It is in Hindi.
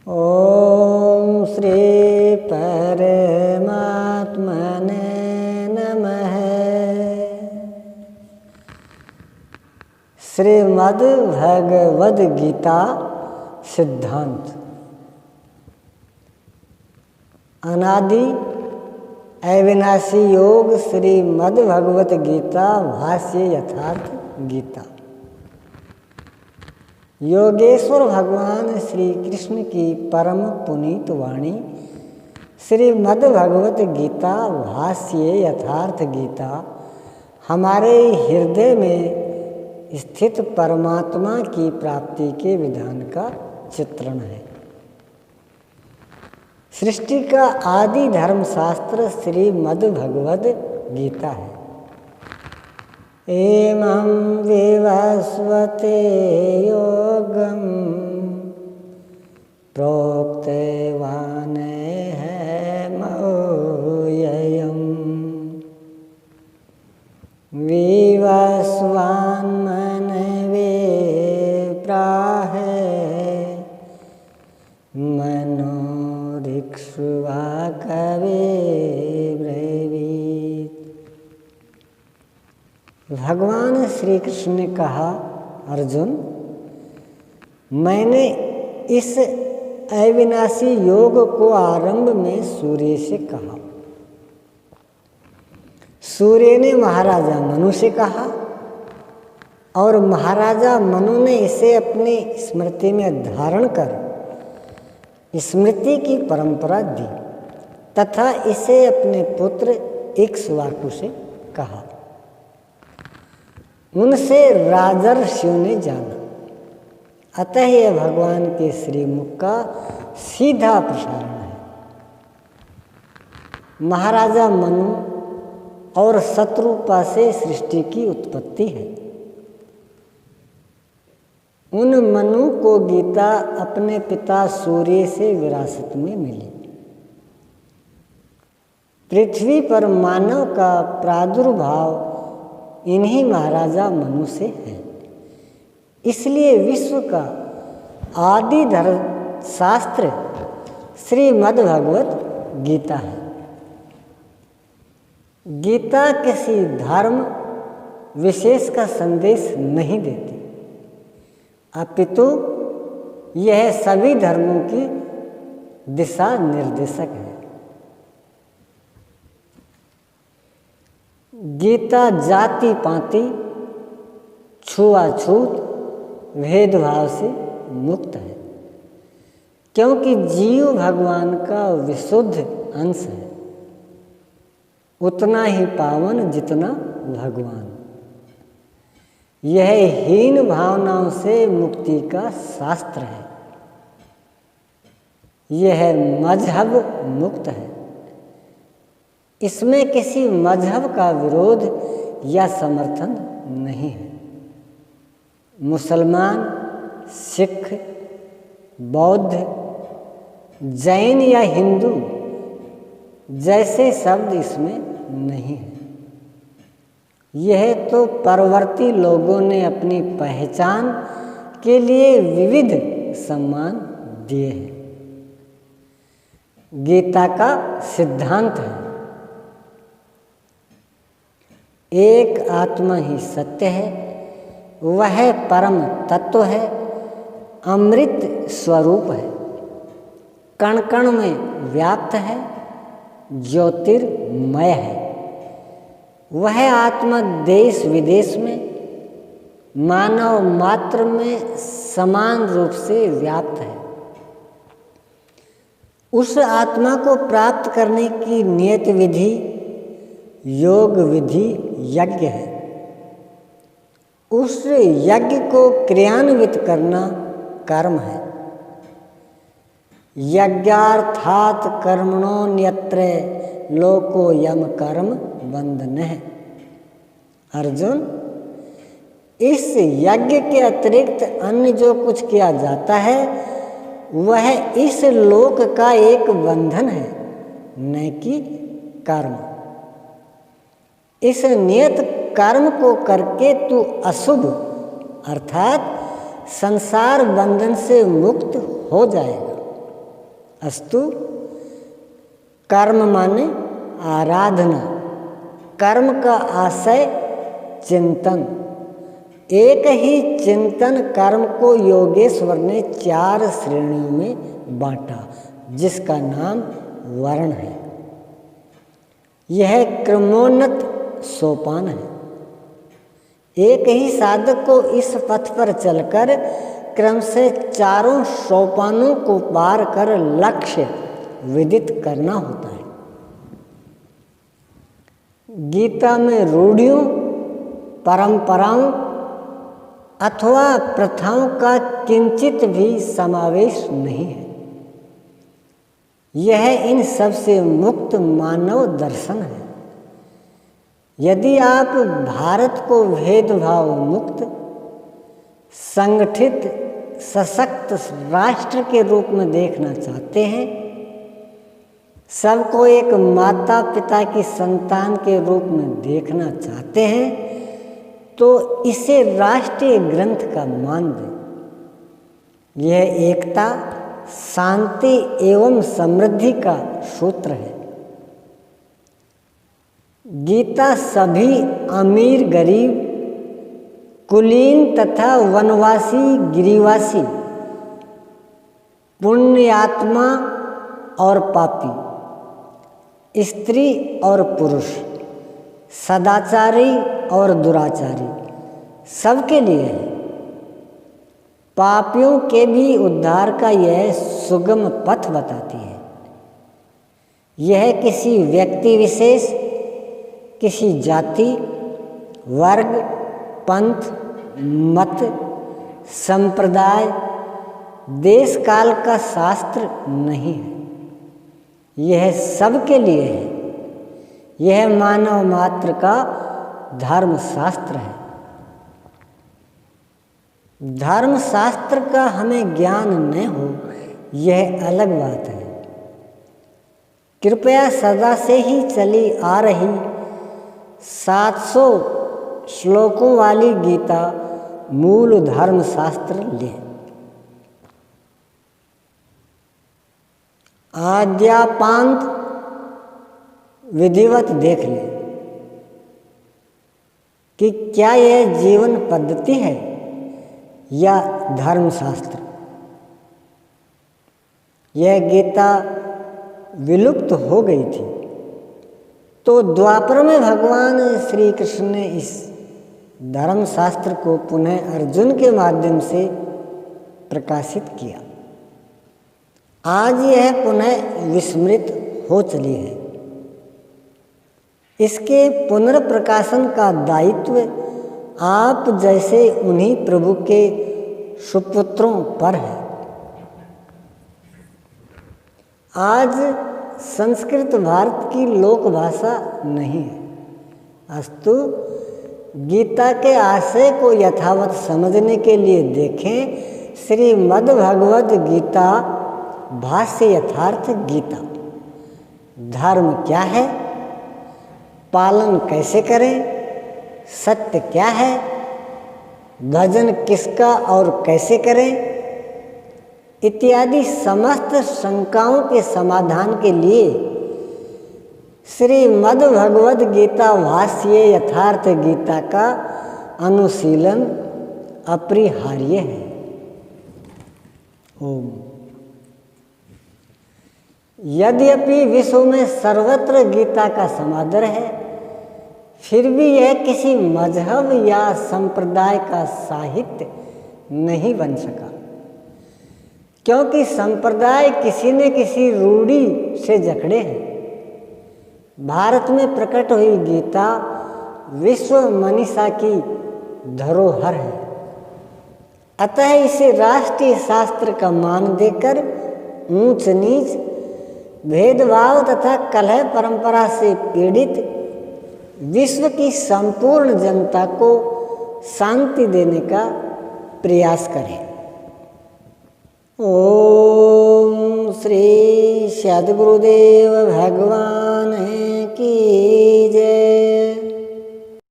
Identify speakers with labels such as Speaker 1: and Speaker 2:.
Speaker 1: ओम श्री परमात्मने नमः। श्रीमद् भगवद गीता सिद्धांत। अनादि अविनाशी योग श्रीमद् भगवत गीता भाष्य यथार्थ गीता। योगेश्वर भगवान श्री कृष्ण की परम पुनीत वाणी श्रीमद् भगवत गीता भाष्य यथार्थ गीता हमारे हृदय में स्थित परमात्मा की प्राप्ति के विधान का चित्रण है। सृष्टि का आदि धर्मशास्त्र श्रीमद् भगवद गीता है। एवं विवस्वते योगं प्रोक्तवान् मह्यं विवस्वान् मनवे प्राह मनोरिक्ष्वा कवे ब्रवीत्। भगवान श्री कृष्ण ने कहा, अर्जुन, मैंने इस अविनाशी योग को आरंभ में सूर्य से कहा। सूर्य ने महाराजा मनु से कहा और महाराजा मनु ने इसे अपनी स्मृति में धारण कर स्मृति की परंपरा दी तथा इसे अपने पुत्र इक्ष्वाकु से कहा। उनसे राजर्षियों ने जाना। अतः यह भगवान के श्रीमुख का सीधा प्रसारण है। महाराजा मनु और शत्रुपा से सृष्टि की उत्पत्ति है। उन मनु को गीता अपने पिता सूर्य से विरासत में मिली। पृथ्वी पर मानव का प्रादुर्भाव इन्हीं महाराजा मनु से है। इसलिए विश्व का आदि धर्म शास्त्र श्रीमद् भगवत गीता है। गीता किसी धर्म विशेष का संदेश नहीं देती, अपितु यह सभी धर्मों की दिशा निर्देशक है। गीता जाति पाति छुआछूत भेदभाव से मुक्त है, क्योंकि जीव भगवान का विशुद्ध अंश है, उतना ही पावन जितना भगवान। यह हीन भावनाओं से मुक्ति का शास्त्र है। यह मजहब मुक्त है। इसमें किसी मजहब का विरोध या समर्थन नहीं है। मुसलमान, सिख, बौद्ध, जैन या हिंदू जैसे शब्द इसमें नहीं है। यह तो परवर्ती लोगों ने अपनी पहचान के लिए विविध सम्मान दिए हैं। गीता का सिद्धांत है, एक आत्मा ही सत्य है, वह परम तत्व है, अमृत स्वरूप है, कण कण में व्याप्त है, ज्योतिर्मय है। वह आत्मा देश विदेश में मानव मात्र में समान रूप से व्याप्त है। उस आत्मा को प्राप्त करने की नियत विधि योग विधि यज्ञ है। उस यज्ञ को क्रियान्वित करना कर्म है। यज्ञार्थात् कर्मणोऽन्यत्र लोको यम कर्म बंधनः। अर्जुन, इस यज्ञ के अतिरिक्त अन्य जो कुछ किया जाता है वह इस लोक का एक बंधन है, न कि कर्म। इस नियत कर्म को करके तू अशुभ अर्थात संसार बंधन से मुक्त हो जाएगा। अस्तु कर्म माने आराधना, कर्म का आशय चिंतन। एक ही चिंतन कर्म को योगेश्वर ने 4 श्रेणियों में बांटा, जिसका नाम वर्ण है। यह क्रमोन्नत सोपान है। एक ही साधक को इस पथ पर चलकर क्रम से 4 सोपानों को पार कर लक्ष्य विदित करना होता है। गीता में रूढ़ियों, परंपराओं अथवा प्रथाओं का किंचित भी समावेश नहीं है। यह इन सबसे मुक्त मानव दर्शन है। यदि आप भारत को भेदभाव मुक्त, संगठित, सशक्त राष्ट्र के रूप में देखना चाहते हैं, सबको एक माता पिता की संतान के रूप में देखना चाहते हैं, तो इसे राष्ट्रीय ग्रंथ का मान दें। यह एकता, शांति एवं समृद्धि का सूत्र है। गीता सभी अमीर गरीब, कुलीन तथा वनवासी गिरिवासी, पुण्यात्मा और पापी, स्त्री और पुरुष, सदाचारी और दुराचारी सबके लिए है। पापियों के भी उद्धार का यह सुगम पथ बताती है। यह किसी व्यक्ति विशेष, किसी जाति, वर्ग, पंथ, मत, संप्रदाय, देश काल का शास्त्र नहीं है। यह सबके लिए है। यह मानव मात्र का धर्म शास्त्र है। धर्म शास्त्र का हमें ज्ञान न हो, यह अलग बात है। कृपया सदा से ही चली आ रही 700 श्लोकों वाली गीता मूल धर्म शास्त्र लें। आद्यापांत विधिवत देख लें कि क्या यह जीवन पद्धति है या धर्मशास्त्र। यह गीता विलुप्त हो गई थी, तो द्वापर में भगवान श्री कृष्ण ने इस धर्मशास्त्र को पुनः अर्जुन के माध्यम से प्रकाशित किया। आज यह पुनः विस्मृत हो चली है। इसके पुनर्प्रकाशन का दायित्व आप जैसे उन्हीं प्रभु के सुपुत्रों पर है। आज संस्कृत भारत की लोक भाषा नहीं है, अस्तु गीता के आशय को यथावत समझने के लिए देखें श्रीमद् भगवद गीता भाष्य यथार्थ गीता। धर्म क्या है, पालन कैसे करें, सत्य क्या है, भजन किसका और कैसे करें, इत्यादि समस्त शंकाओं के समाधान के लिए श्रीमद् भगवद गीता भाष्य यथार्थ गीता का अनुशीलन अपरिहार्य है। ओम। यद्यपि विश्व में सर्वत्र गीता का समादर है, फिर भी यह किसी मजहब या संप्रदाय का साहित्य नहीं बन सका, क्योंकि संप्रदाय किसी न किसी रूढ़ी से जकड़े हैं। भारत में प्रकट हुई गीता विश्व मनीषा की धरोहर है, अतः इसे राष्ट्रीय शास्त्र का मान देकर ऊंच नीच, भेदभाव तथा कलह परंपरा से पीड़ित विश्व की संपूर्ण जनता को शांति देने का प्रयास करें। ओम श्री सद्गुरुदेव भगवान की जय।